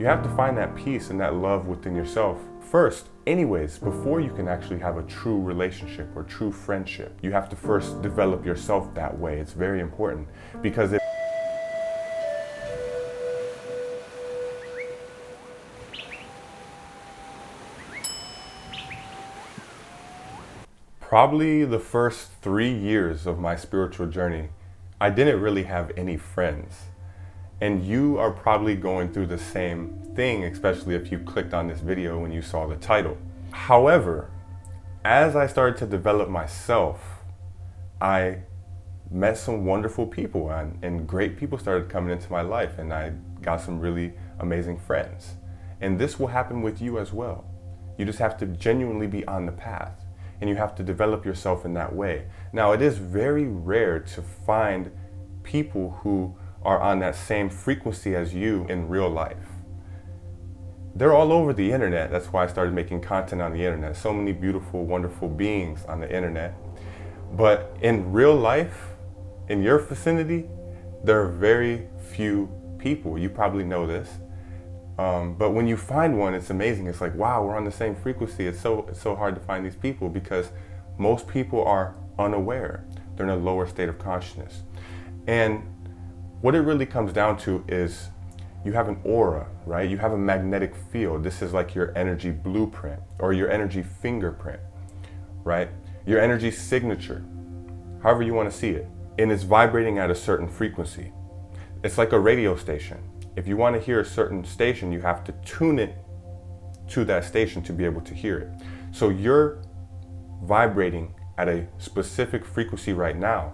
You have to find that peace and that love within yourself first, anyways, before you can actually have a true relationship or true friendship. You have to first develop yourself that way. It's very important because probably the first 3 years of my spiritual journey, I didn't really have any friends. And you are probably going through the same thing, especially if you clicked on this video when you saw the title. However, as I started to develop myself, I met some wonderful people and great people started coming into my life, and I got some really amazing friends. And this will happen with you as well. You just have to genuinely be on the path, and you have to develop yourself in that way. Now, it is very rare to find people who are on that same frequency as you in real life. They're all over the internet. That's why I started making content on the internet. So many beautiful, wonderful beings on the internet. But in real life, in your vicinity, there are very few people. You probably know this. But when you find one, it's amazing. It's like, wow, we're on the same frequency. It's so hard to find these people because most people are unaware. They're in a lower state of consciousness. And what it really comes down to is you have an aura, right? You have a magnetic field. This is like your energy blueprint or your energy fingerprint, right? Your energy signature, however you want to see it. And it's vibrating at a certain frequency. It's like a radio station. If you want to hear a certain station, you have to tune it to that station to be able to hear it. So you're vibrating at a specific frequency right now.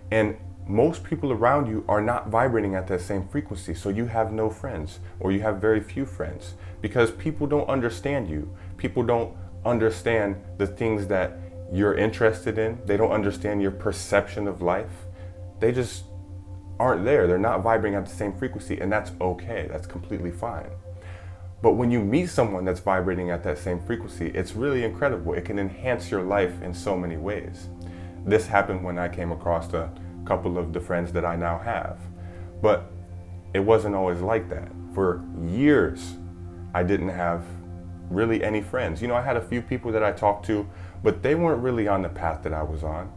And most people around you are not vibrating at that same frequency, so you have no friends, or you have very few friends, because people don't understand you. People don't understand the things that you're interested in. They don't understand your perception of life. They just aren't there. They're not vibrating at the same frequency, and that's okay. That's completely fine. But when you meet someone that's vibrating at that same frequency, it's really incredible. It can enhance your life in so many ways. This happened when I came across a couple of the friends that I now have. But it wasn't always like that. For years, I didn't have really any friends. You know, I had a few people that I talked to, but they weren't really on the path that I was on.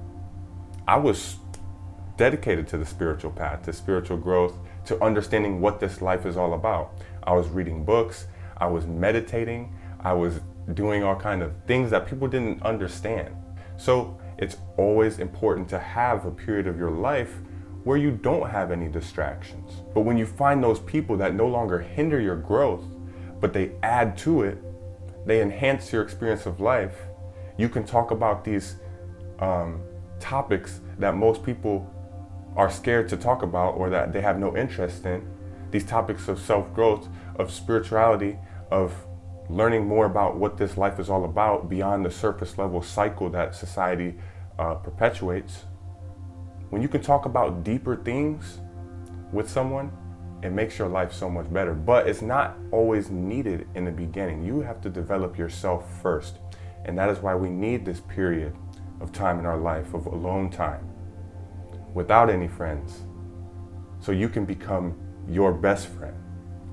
I was dedicated to the spiritual path, to spiritual growth, to understanding what this life is all about. I was reading books, I was meditating, I was doing all kinds of things that people didn't understand. So it's always important to have a period of your life where you don't have any distractions. But when you find those people that no longer hinder your growth, but they add to it, they enhance your experience of life, you can talk about these topics that most people are scared to talk about or that they have no interest in. These topics of self-growth, of spirituality, of learning more about what this life is all about beyond the surface level cycle that society perpetuates. When you can talk about deeper things with someone, it makes your life so much better. But it's not always needed in the beginning. You have to develop yourself first. And that is why we need this period of time in our life, of alone time, without any friends, so you can become your best friend,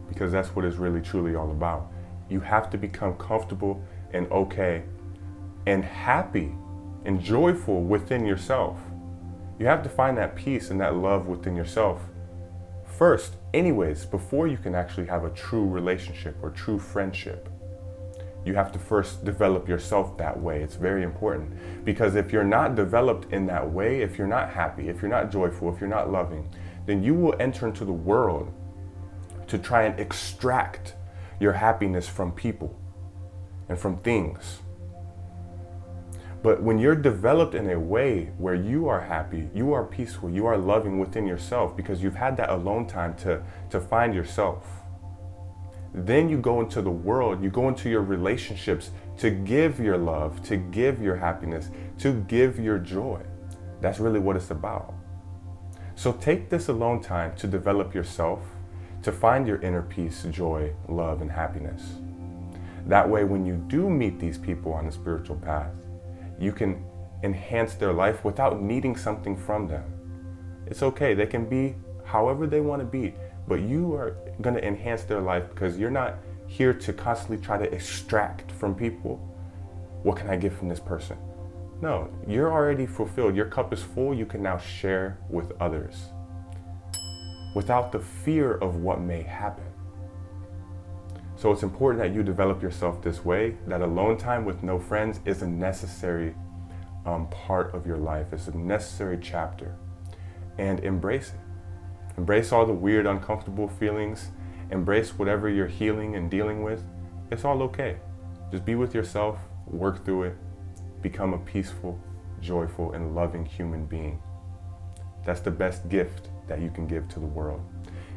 because that's what it's really truly all about. You have to become comfortable and okay and happy and joyful within yourself. You have to find that peace and that love within yourself first, anyways, before you can actually have a true relationship or true friendship. You have to first develop yourself that way. It's very important, because if you're not developed in that way, if you're not happy, if you're not joyful, if you're not loving, then you will enter into the world to try and extract your happiness from people and from things. But when you're developed in a way where you are happy, you are peaceful, you are loving within yourself because you've had that alone time to find yourself, then you go into the world, you go into your relationships to give your love, to give your happiness, to give your joy. That's really what it's about. So take this alone time to develop yourself, to find your inner peace, joy, love, and happiness. That way, when you do meet these people on the spiritual path, you can enhance their life without needing something from them. It's okay, they can be however they want to be, but you are going to enhance their life because you're not here to constantly try to extract from people. What can I get from this person? No, you're already fulfilled. Your cup is full. You can now share with others without the fear of what may happen. So it's important that you develop yourself this way, that alone time with no friends is a necessary part of your life. It's a necessary chapter. And embrace it. Embrace all the weird, uncomfortable feelings. Embrace whatever you're healing and dealing with. It's all okay. Just be with yourself, work through it, become a peaceful, joyful, and loving human being. That's the best gift that you can give to the world.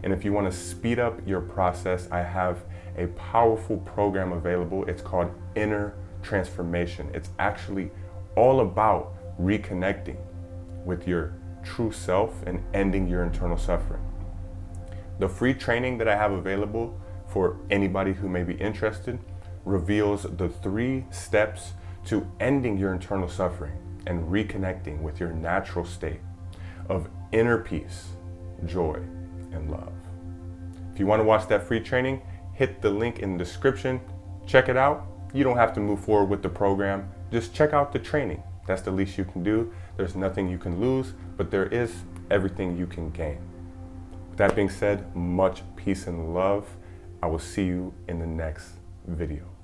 And if you want to speed up your process, I have a powerful program available. It's called Inner Transformation. It's actually all about reconnecting with your true self and ending your internal suffering. The free training that I have available for anybody who may be interested reveals the 3 steps to ending your internal suffering and reconnecting with your natural state of inner peace, joy, and love. If you want to watch that free training, hit the link in the description, check it out. You don't have to move forward with the program. Just check out the training. That's the least you can do. There's nothing you can lose, but there is everything you can gain. With that being said, much peace and love. I will see you in the next video.